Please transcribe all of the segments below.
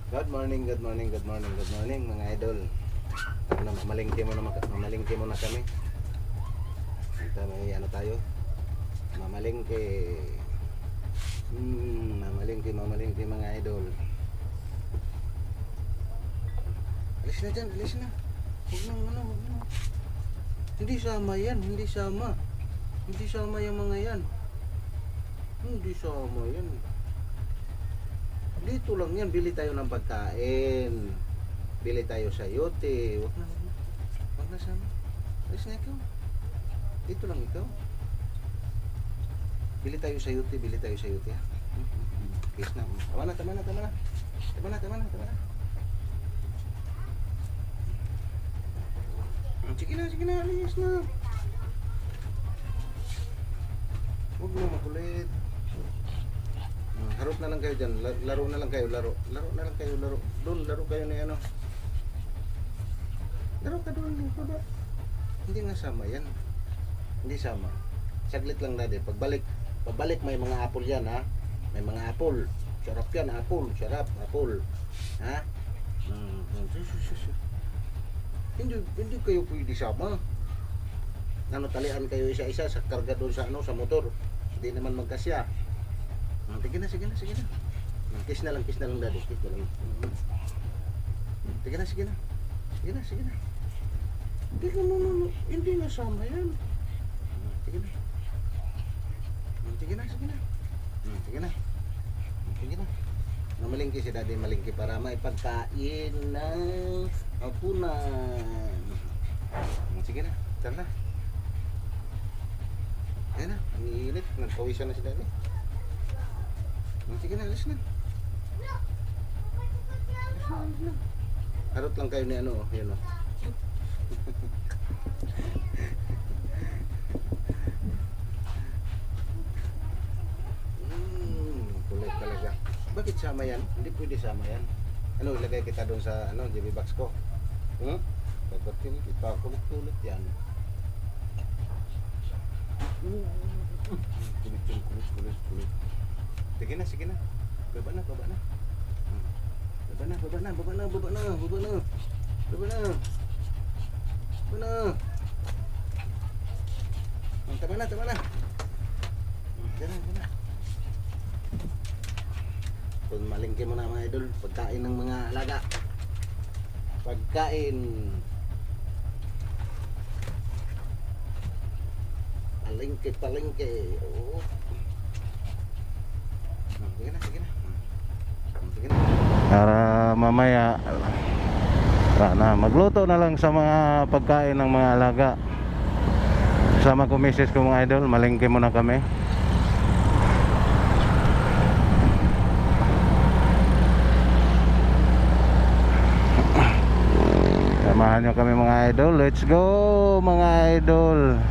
Good morning, good morning, good morning, good morning mga idol. Ano, mamalingke muna kami. Ito may ano tayo. Mamalingke. Mamalingke mga idol. Alis na dyan, alis na. Huwag na. Hindi sama yan, hindi sama. Hindi sama yung mga yan. Hindi sama yan. Dito lang yan, bili tayo ng pagkain. Bili tayo sa yote. Wag na sama. Alis na ikaw. Dito lang ikaw. Bili tayo sa yote, ha. Kiss na. Tama na. Sige na, alis na. Huwag na makulit. Harap na lang kayo dyan. Laro na lang kayo. Doon, laro kayo ni ano. Laro ka doon. Baba. Hindi nga sama yan. Hindi sama. Saglit lang daddy. Pagbalik may mga apple yan ha. May mga apple. Sarap yan, apple. Apple. Ha? Hindi kayo pwede sama. Talian kayo isa-isa sa karga doon sa sa motor. Hindi naman magkasya. Sige na. Kiss na lang daddy. Kiss na lang. Sige na. Hindi na sama yan. Sige na. Malingki si daddy, malingki para maipagkain ng hapunan. Sige na, tara na. Ayan na, ang init. Nagpawisan na si daddy. Sige na, alis na. Harot lang kayo ni ano, yun o. Kulit talaga. Bakit sama yan? Hindi pwede sama yan. Ano, ilagay kita doon sa JB box ko. Bakit kita kulit yan. Kulit. Sige na. Baba na. Tama na. Diyan na. Kung malingki mo na mga idol, pagkain ng mga alaga. Palingke. Oo. Sige na. Para mamaya magluto na lang sa mga pagkain ng mga alaga. Sama ko misis ko mga idol, malingki muna kami. Samahan nyo kami mga idol. Let's go mga idol.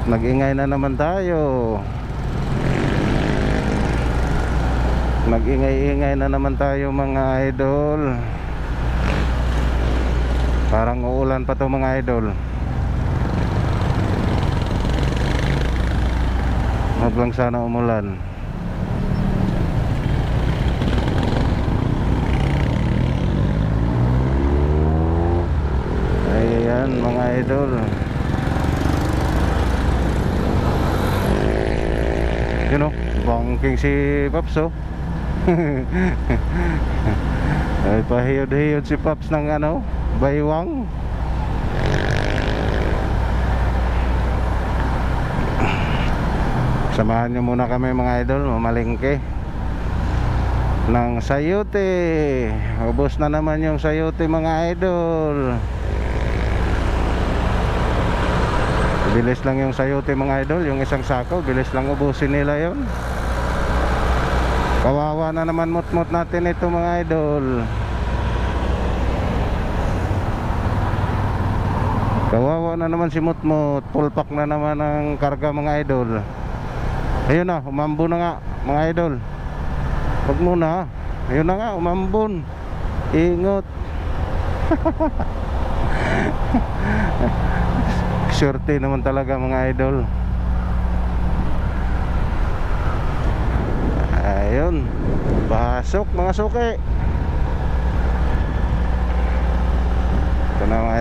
Nag-ingay na naman tayo. Nag-ingay na naman tayo mga idol. Parang uulan pa to mga idol. Huwag lang sana umulan. Ayan mga idol. Yun o, bangking si Paps o. Ay pahiyod-hiyod si Paps ng baywang. Samahan nyo muna kami mga idol, mamalingke ng sayote. Ubos na naman yung sayote mga idol. Bilis lang yung sayote mga idol. Yung isang sako, bilis lang ubusin nila yon. Kawawa na naman mut-mut natin ito mga idol. Kawawa na naman si mut-mut. Pulpak na naman ang karga mga idol. Ayun na, umambo na nga mga idol. Huwag muna. Ayun na nga, umambon. Ingot. Swerte naman talaga mga idol. Ayun, pasok mga suki.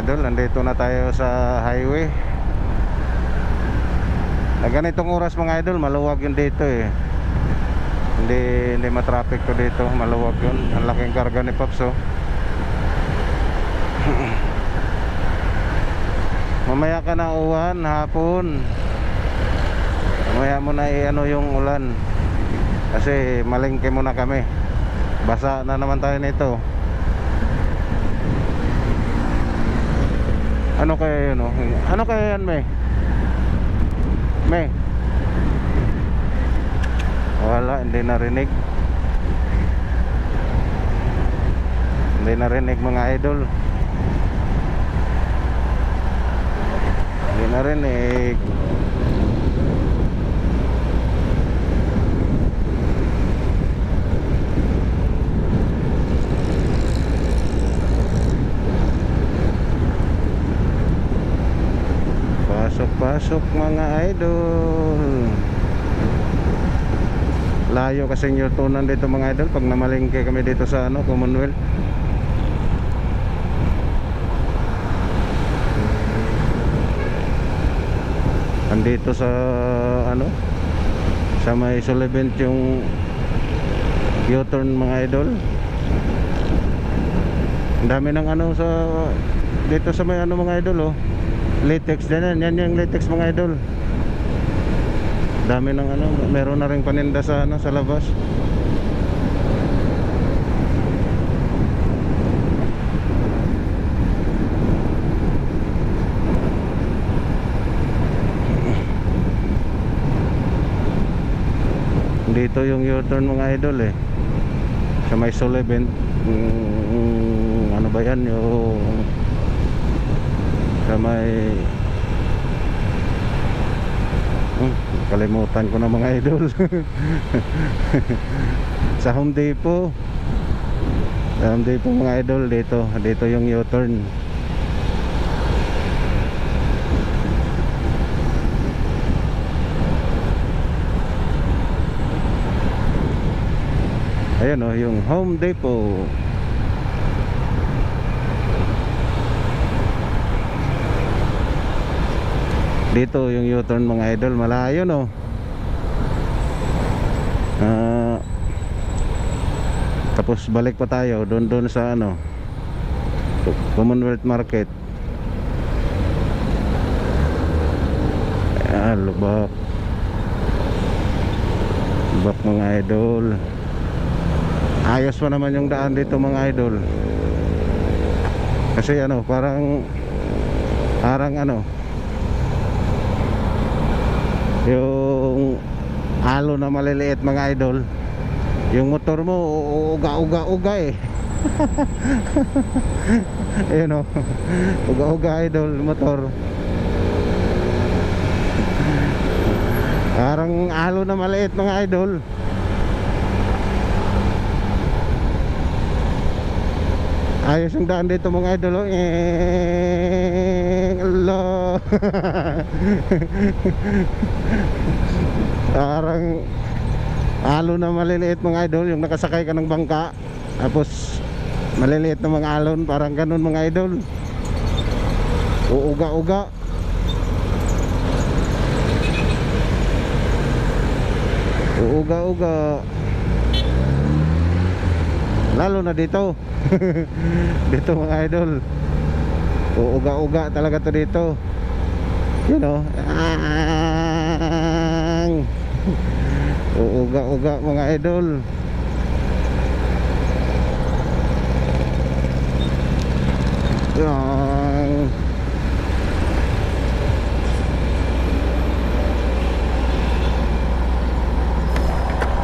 idol, nandito na tayo sa highway. Na ganitong oras mga idol, maluwag yun dito eh. Hindi matraffic to dito, maluwag yun. Ang laking karga ni Pops oh. Mamaya ka na uwan, hapon. Mamaya mo na i-ano yung ulan. Kasi malingke muna kami. Basa na naman tayo nito. Ano kaya yun oh? Ano kaya yan, May? May? Wala, hindi narinig. Hindi narinig mga idol. Hindi narinig. Pasok mga idol. Layo kasing yutunan dito mga idol pag namalingke kami dito sa ano, Commonwealth. Andito sa ano, sa may Sullivan yung U-turn mga idol. Ang dami ng ano sa dito sa may ano mga idol oh. Latex din yan yung latex mga idol. Dami ng ano, meron na ring paninda sa ano, sa labas. Dito yung U-turn mga idol eh. Sa may Sullivan, ano ba yan yung sa may kalimutan ko na mga idol. Sa Home Depot. Sa Home Depot mga idol, dito yung U-turn. Ayan oh, yung Home Depot. Dito yung U-turn mga idol, malayo no. Tapos balik pa tayo doon sa ano, Commonwealth Market. Lubak mga idol. Ayos pa naman yung daan dito mga idol. Kasi ano, parang ano, yung halo na maliliit mga idol. Yung motor mo uga eh. Ayun o, uga idol motor. Parang halo na maliit mga idol. Ayos yung daan dito mga idol oh. Hello. Parang halo na maliliit mga idol. Yung nakasakay ka ng bangka, tapos maliliit na mga alon, parang ganun mga idol. Uuga lalo na dito. Dito mga idol, uuga talaga to dito. You know, uuga mga idol.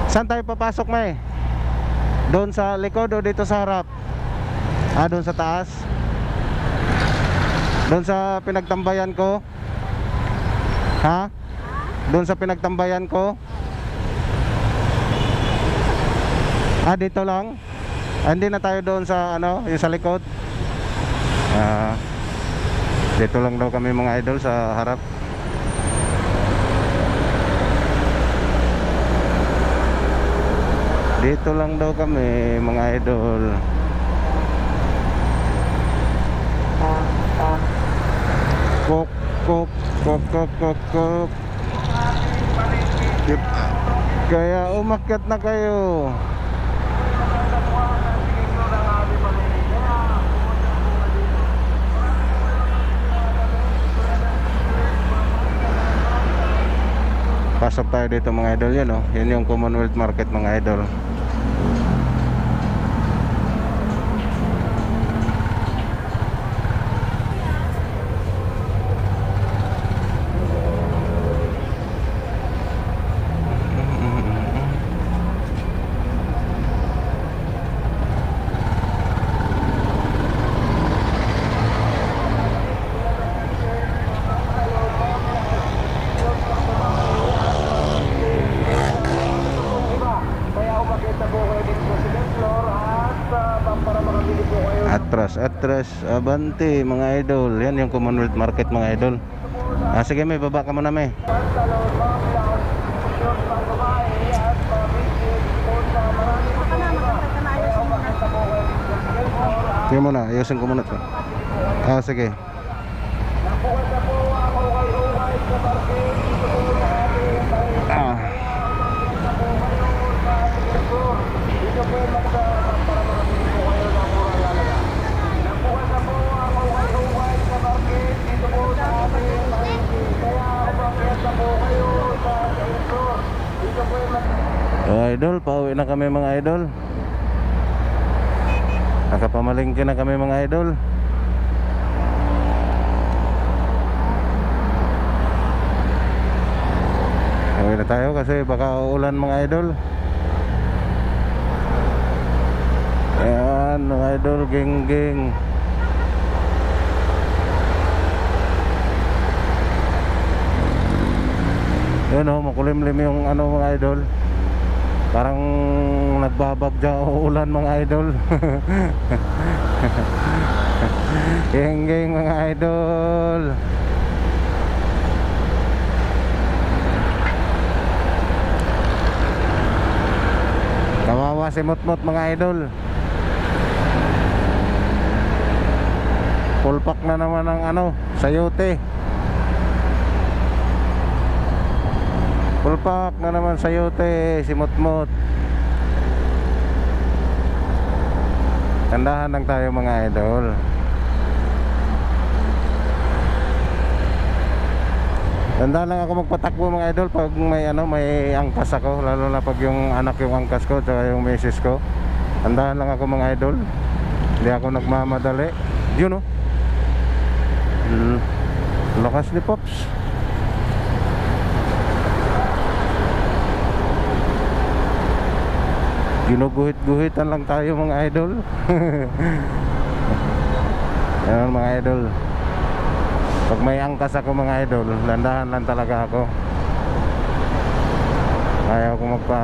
Saan tayo papasok, May? Doon sa likod o dito sa harap? Doon sa taas? Doon sa pinagtambayan ko? Ha? Doon sa pinagtambayan ko? Dito lang? Hindi na tayo doon sa ano, yung sa likod? Dito lang daw kami mga idol sa harap. Dito lang daw kami mga idol. Kok, kok, kok, kok, kok. Yep. Kaya umakyat na kayo. Pasok tayo dito mga idol, yan oh. Yan yung Commonwealth Market mga idol. Atras, abante mga idol. Yan yung Commonwealth Market mga idol. Sige may baba ka muna may. Sige muna, ayusin ko muna to. Sige. Idol, pauwi na kami mga idol. Nakapamalingki na kami mga idol. Pauwi na tayo kasi baka uulan mga idol. Ayan mga idol, geng-geng. Yun oh, makulimlim yung ano mga idol. Parang nagbabagja o ulan mga idol. Geng-geng mga idol. Kawawa si Motmot mga idol. Full pack na naman ng ano, sayote. Full pack na naman sayote si Motmot. Tandahan lang tayo mga idol. Tandahan lang ako magpatakbo mga idol pag may ano, may angkas ako, lalo na pag yung anak yung angkas ko tsaka yung misis ko. Tandahan lang ako mga idol. Hindi ako nagmamadali. Yun oh. Lakas ni Pops. Ginuguhit-guhitan lang tayo mga idol. Yan mga idol. Pag may angkas ako mga idol, landahan lang talaga ako. Ayaw ko magpa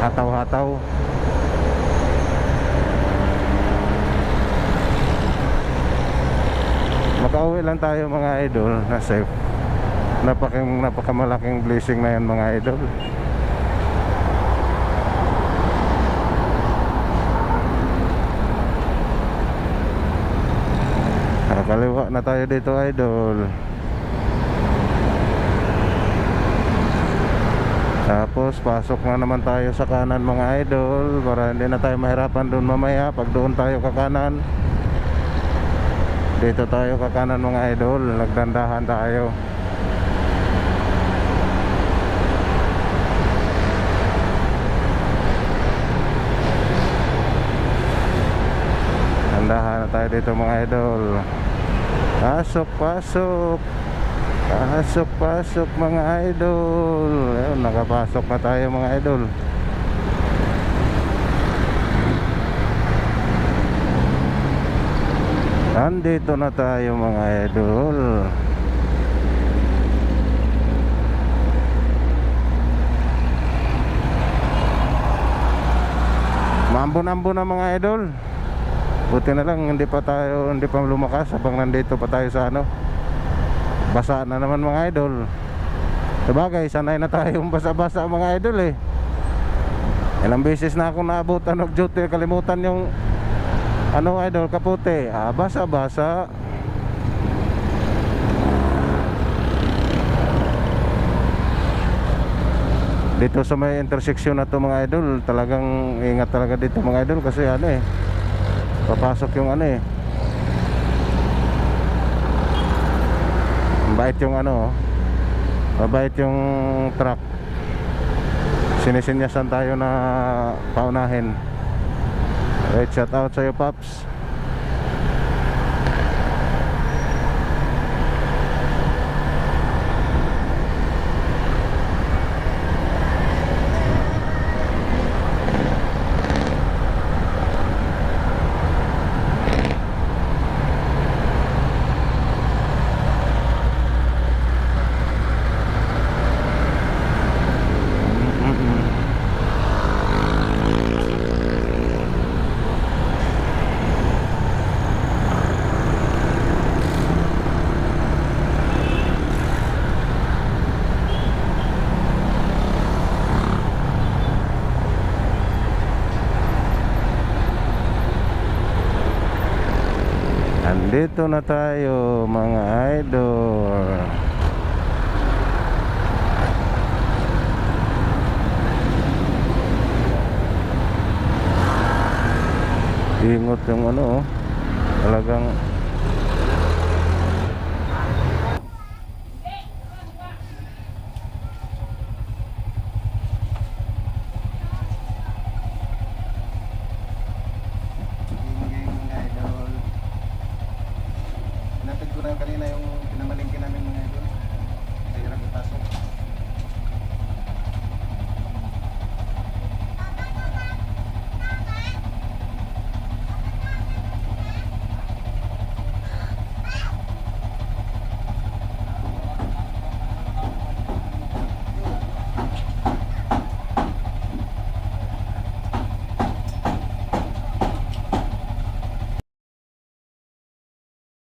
hataw-hataw. Makauwi lang tayo mga idol na safe. Napakamalaking blessing na yan mga idol. Kaliwa na tayo dito idol. Tapos pasok na naman tayo sa kanan mga idol, para hindi na tayo mahirapan doon mamaya pag doon tayo kakanan. Dito tayo kakanan mga idol, nagdandahan tayo. Dandahan na tayo dito mga idol. Pasok, pasok. Pasok, pasok mga idol. Ayun, nakapasok na tayo mga idol. Nandito na tayo mga idol. Maambon-ambon na mga idol. Buti na lang hindi pa lumakas habang nandito pa tayo sa ano. Basa na naman mga idol. Sabagay, sanay na tayong basa-basa mga idol eh. Ilang beses na akong naabutan ng duty, kalimutan yung ano idol, kapote. Basa-basa. Dito sa may intersection na to mga idol, talagang ingat talaga dito mga idol kasi ano eh, papasok yung ano eh, mabait yung ano, mabait yung truck. Sinisinyasan tayo na paunahin. Right, shout out sa'yo Paps. Andito na tayo mga idol. Ingot yung ano oh. Talagang mga idol. Napit ko na kanina yung pinamalingkin namin mga idol. Kaya lang ipasok.